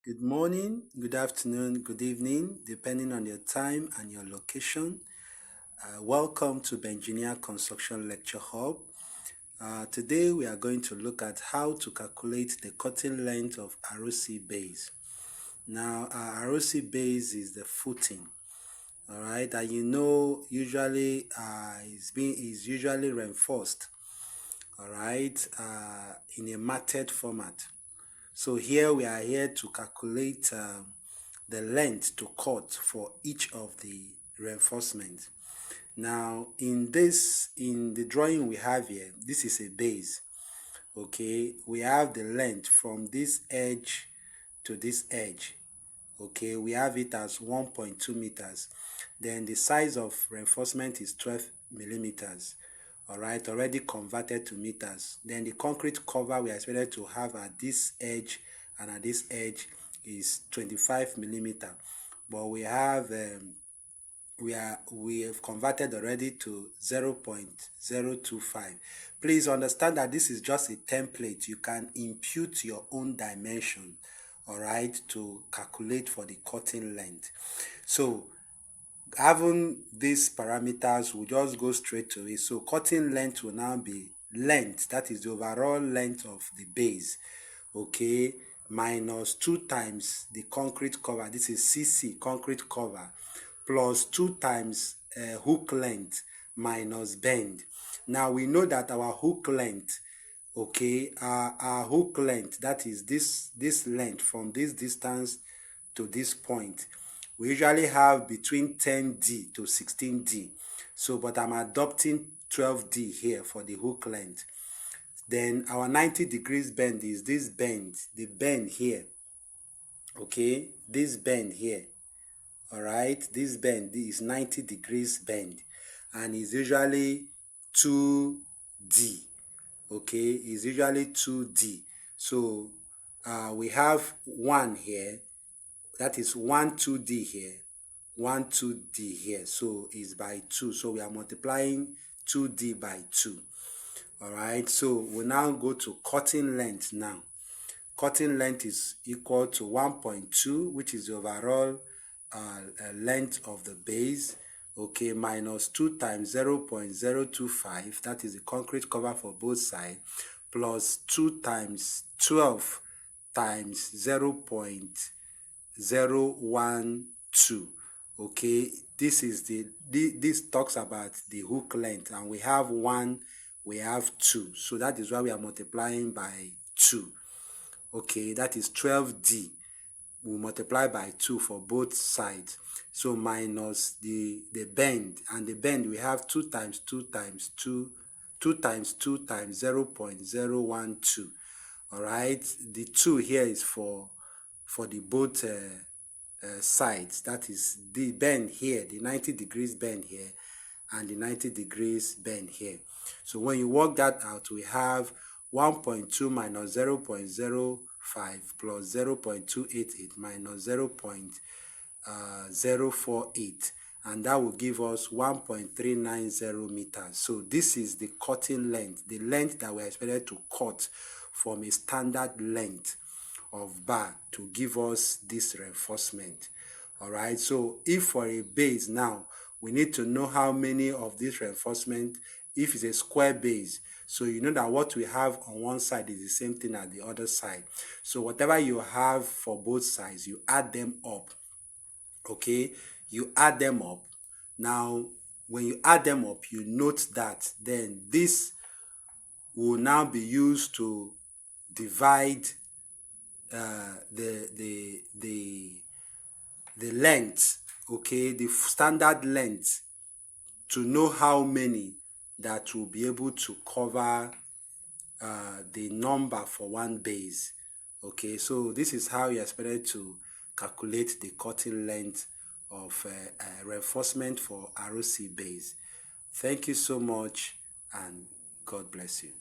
Good morning, good afternoon, good evening, depending on your time and your location. Welcome to Bengineer Construction Lecture Hub. Today we are going to look at how to calculate the cutting length of ROC base. Now, our ROC base is the footing, all right, and usually is usually reinforced, all right, in a matted format. So here we are here to calculate the length to cut for each of the reinforcements. Now in the drawing we have here, this is a base. Okay, we have the length from this edge to this edge. Okay, we have it as 1.2 meters. Then the size of reinforcement is 12 millimeters. All right, already converted to meters. Then the concrete cover we are expected to have at this edge and at this edge is 25 millimeter, but we have converted already to 0.025. Please understand that this is just a template. You can impute your own dimension, all right, to calculate for the cutting length. So having these parameters, we'll just go straight to it. So cutting length will now be length, that is the overall length of the base, okay, minus 2 times the concrete cover, this is CC, concrete cover, plus 2 times hook length minus bend. Now we know that our hook length, okay, our hook length, that is this length from this distance to this point, we usually have between 10D to 16D. So, but I'm adopting 12D here for the hook length. Then our 90 degrees bend is this bend, the bend here. Okay, this bend here. All right, this bend is 90 degrees bend and is usually 2D. Okay, is usually 2D. So we have 1 here. That is 2D here, 2D here. So is by 2. So we are multiplying 2D by 2. All right. So we now go to cutting length now. Cutting length is equal to 1.2, which is the overall length of the base. Okay, minus 2 times 0.025. That is the concrete cover for both sides. Plus 2 times 12 times 0.012. Okay, this talks about the hook length, and we have 1, we have 2, so that is why we are multiplying by 2. Okay, that is 12D. We multiply by 2 for both sides, so minus the bend, and the bend we have 2 times 2 times 2, 2 times 2 times 0.012. all right, the 2 here is for the both sides, that is the bend here, the 90 degrees bend here and the 90 degrees bend here. So when you work that out, we have 1.2 minus 0.05 plus 0.288 minus 0.048, and that will give us 1.390 meters. So this is the cutting length, the length that we're expected to cut from a standard length of bar to give us this reinforcement. All right, so if for a base now, we need to know how many of this reinforcement, if it's a square base, so you know that what we have on one side is the same thing as the other side. So whatever you have for both sides, you add them up. Okay, you add them up. Now when you add them up, you note that then this will now be used to divide the length, okay, the standard length, to know how many that will be able to cover the number for one base. Okay, so this is how you're expected to calculate the cutting length of reinforcement for ROC base. Thank you so much, and God bless you.